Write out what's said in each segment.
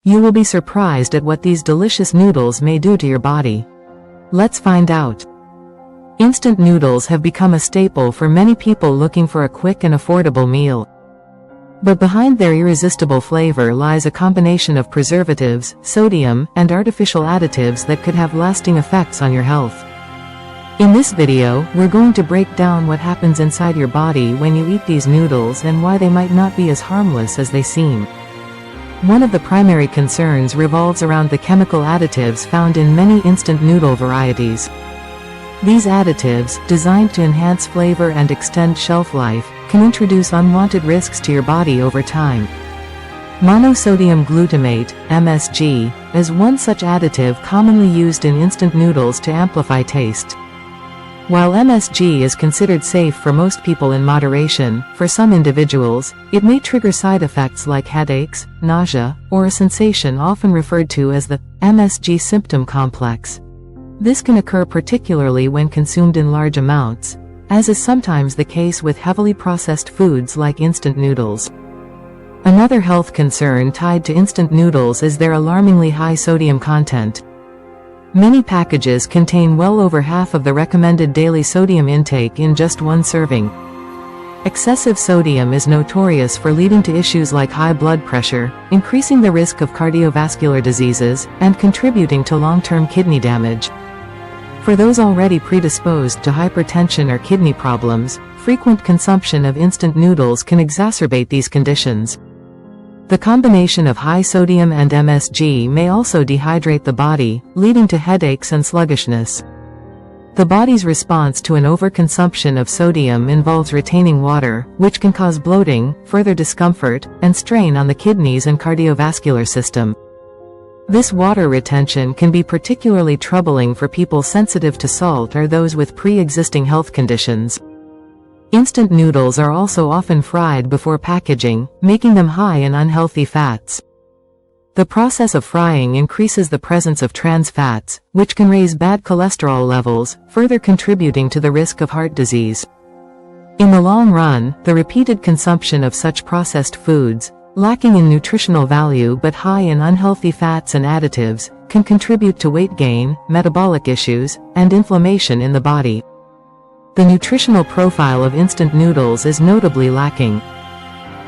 You will be surprised at what these delicious noodles may do to your body. Let's find out. Instant noodles have become a staple for many people looking for a quick and affordable meal. But behind their irresistible flavor lies a combination of preservatives, sodium, and artificial additives that could have lasting effects on your health. In this video, we're going to break down what happens inside your body when you eat these noodles and why they might not be as harmless as they seem. One of the primary concerns revolves around the chemical additives found in many instant noodle varieties. These additives, designed to enhance flavor and extend shelf life, can introduce unwanted risks to your body over time. Monosodium glutamate, MSG, is one such additive commonly used in instant noodles to amplify taste. While MSG is considered safe for most people in moderation, for some individuals, it may trigger side effects like headaches, nausea, or a sensation often referred to as the MSG symptom complex. This can occur particularly when consumed in large amounts, as is sometimes the case with heavily processed foods like instant noodles. Another health concern tied to instant noodles is their alarmingly high sodium content. Many packages contain well over half of the recommended daily sodium intake in just one serving. Excessive sodium is notorious for leading to issues like high blood pressure, increasing the risk of cardiovascular diseases, and contributing to long-term kidney damage. For those already predisposed to hypertension or kidney problems, frequent consumption of instant noodles can exacerbate these conditions. The combination of high sodium and MSG may also dehydrate the body, leading to headaches and sluggishness. The body's response to an overconsumption of sodium involves retaining water, which can cause bloating, further discomfort, and strain on the kidneys and cardiovascular system. This water retention can be particularly troubling for people sensitive to salt or those with pre-existing health conditions. Instant noodles are also often fried before packaging, making them high in unhealthy fats. The process of frying increases the presence of trans fats, which can raise bad cholesterol levels, further contributing to the risk of heart disease. In the long run, the repeated consumption of such processed foods, lacking in nutritional value but high in unhealthy fats and additives, can contribute to weight gain, metabolic issues, and inflammation in the body. The nutritional profile of instant noodles is notably lacking.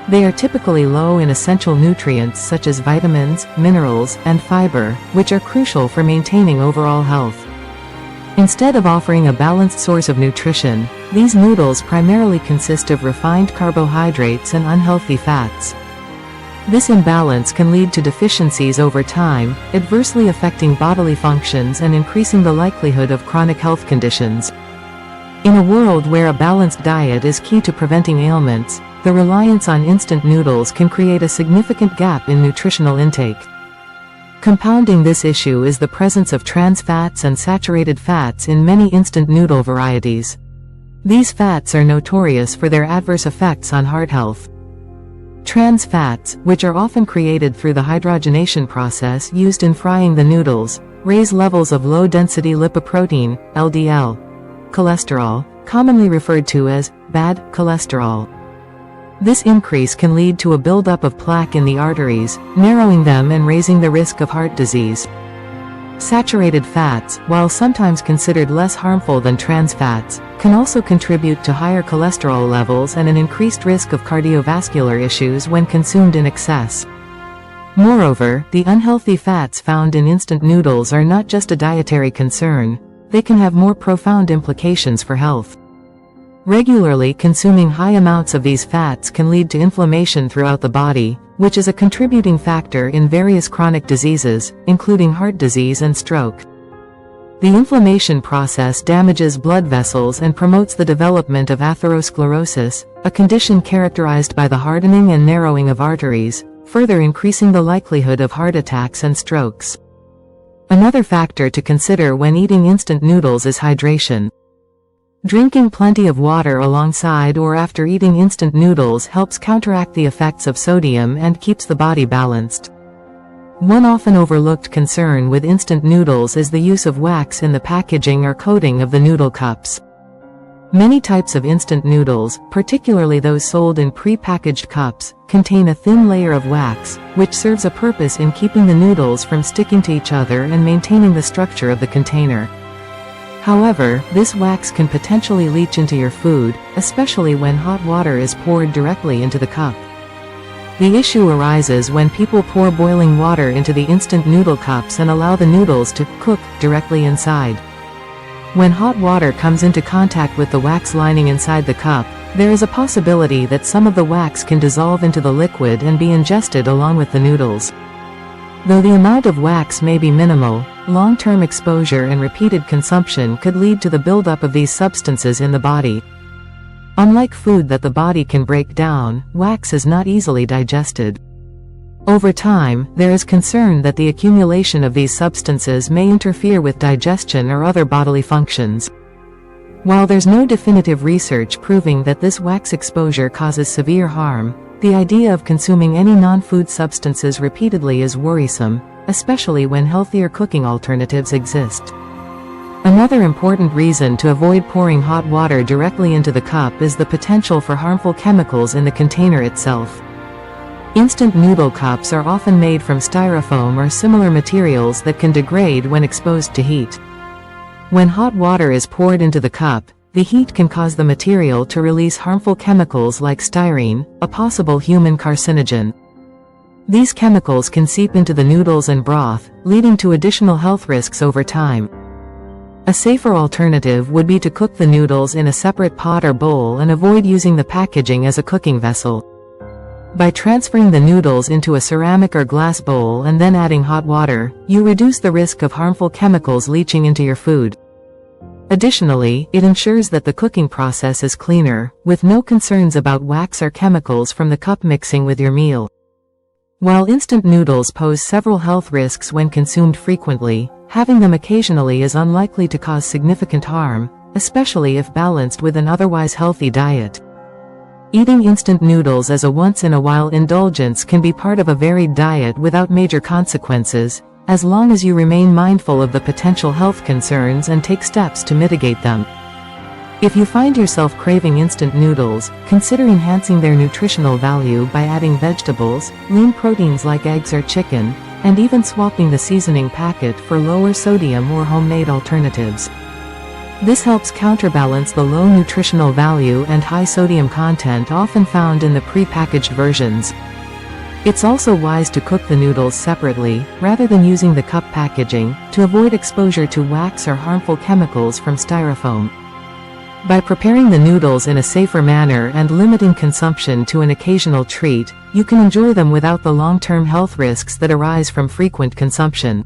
They are typically low in essential nutrients such as vitamins, minerals, and fiber, which are crucial for maintaining overall health. Instead of offering a balanced source of nutrition, these noodles primarily consist of refined carbohydrates and unhealthy fats. This imbalance can lead to deficiencies over time, adversely affecting bodily functions and increasing the likelihood of chronic health conditions. In a world where a balanced diet is key to preventing ailments, the reliance on instant noodles can create a significant gap in nutritional intake. Compounding this issue is the presence of trans fats and saturated fats in many instant noodle varieties. These fats are notorious for their adverse effects on heart health. Trans fats, which are often created through the hydrogenation process used in frying the noodles, raise levels of low-density lipoprotein, LDL, cholesterol, commonly referred to as bad cholesterol. This increase can lead to a buildup of plaque in the arteries, narrowing them and raising the risk of heart disease. Saturated fats, while sometimes considered less harmful than trans fats, can also contribute to higher cholesterol levels and an increased risk of cardiovascular issues when consumed in excess. Moreover, the unhealthy fats found in instant noodles are not just a dietary concern, they can have more profound implications for health. Regularly consuming high amounts of these fats can lead to inflammation throughout the body, which is a contributing factor in various chronic diseases, including heart disease and stroke. The inflammation process damages blood vessels and promotes the development of atherosclerosis, a condition characterized by the hardening and narrowing of arteries, further increasing the likelihood of heart attacks and strokes. Another factor to consider when eating instant noodles is hydration. Drinking plenty of water alongside or after eating instant noodles helps counteract the effects of sodium and keeps the body balanced. One often overlooked concern with instant noodles is the use of wax in the packaging or coating of the noodle cups. Many types of instant noodles, particularly those sold in pre-packaged cups, contain a thin layer of wax, which serves a purpose in keeping the noodles from sticking to each other and maintaining the structure of the container. However, this wax can potentially leach into your food, especially when hot water is poured directly into the cup. The issue arises when people pour boiling water into the instant noodle cups and allow the noodles to cook directly inside. When hot water comes into contact with the wax lining inside the cup, there is a possibility that some of the wax can dissolve into the liquid and be ingested along with the noodles. Though the amount of wax may be minimal, long-term exposure and repeated consumption could lead to the buildup of these substances in the body. Unlike food that the body can break down, wax is not easily digested. Over time, there is concern that the accumulation of these substances may interfere with digestion or other bodily functions. While there's no definitive research proving that this wax exposure causes severe harm, the idea of consuming any non-food substances repeatedly is worrisome, especially when healthier cooking alternatives exist. Another important reason to avoid pouring hot water directly into the cup is the potential for harmful chemicals in the container itself. Instant noodle cups are often made from styrofoam or similar materials that can degrade when exposed to heat. When hot water is poured into the cup, the heat can cause the material to release harmful chemicals like styrene, a possible human carcinogen. These chemicals can seep into the noodles and broth, leading to additional health risks over time. A safer alternative would be to cook the noodles in a separate pot or bowl and avoid using the packaging as a cooking vessel. By transferring the noodles into a ceramic or glass bowl and then adding hot water, you reduce the risk of harmful chemicals leaching into your food. Additionally, it ensures that the cooking process is cleaner, with no concerns about wax or chemicals from the cup mixing with your meal. While instant noodles pose several health risks when consumed frequently, having them occasionally is unlikely to cause significant harm, especially if balanced with an otherwise healthy diet. Eating instant noodles as a once-in-a-while indulgence can be part of a varied diet without major consequences, as long as you remain mindful of the potential health concerns and take steps to mitigate them. If you find yourself craving instant noodles, consider enhancing their nutritional value by adding vegetables, lean proteins like eggs or chicken, and even swapping the seasoning packet for lower sodium or homemade alternatives. This helps counterbalance the low nutritional value and high sodium content often found in the pre-packaged versions. It's also wise to cook the noodles separately, rather than using the cup packaging, to avoid exposure to wax or harmful chemicals from styrofoam. By preparing the noodles in a safer manner and limiting consumption to an occasional treat, you can enjoy them without the long-term health risks that arise from frequent consumption.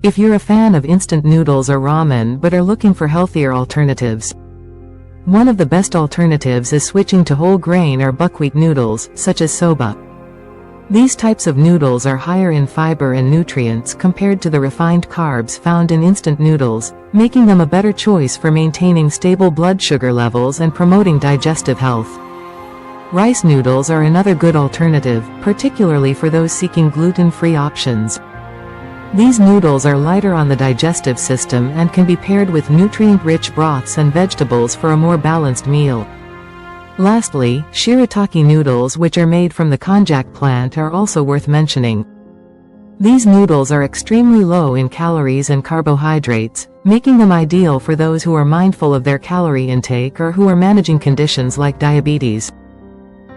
If you're a fan of instant noodles or ramen but are looking for healthier alternatives, one of the best alternatives is switching to whole grain or buckwheat noodles, such as soba. These types of noodles are higher in fiber and nutrients compared to the refined carbs found in instant noodles, making them a better choice for maintaining stable blood sugar levels and promoting digestive health. Rice noodles are another good alternative, particularly for those seeking gluten-free options. These noodles are lighter on the digestive system and can be paired with nutrient-rich broths and vegetables for a more balanced meal. Lastly, shirataki noodles, which are made from the konjac plant, are also worth mentioning. These noodles are extremely low in calories and carbohydrates, making them ideal for those who are mindful of their calorie intake or who are managing conditions like diabetes.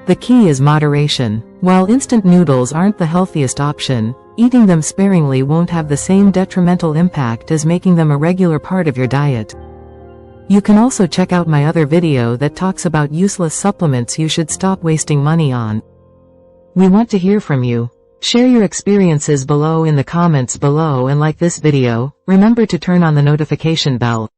The key is moderation. While instant noodles aren't the healthiest option, eating them sparingly won't have the same detrimental impact as making them a regular part of your diet. You can also check out my other video that talks about useless supplements you should stop wasting money on. We want to hear from you. Share your experiences below in the comments below and like this video. Remember to turn on the notification bell.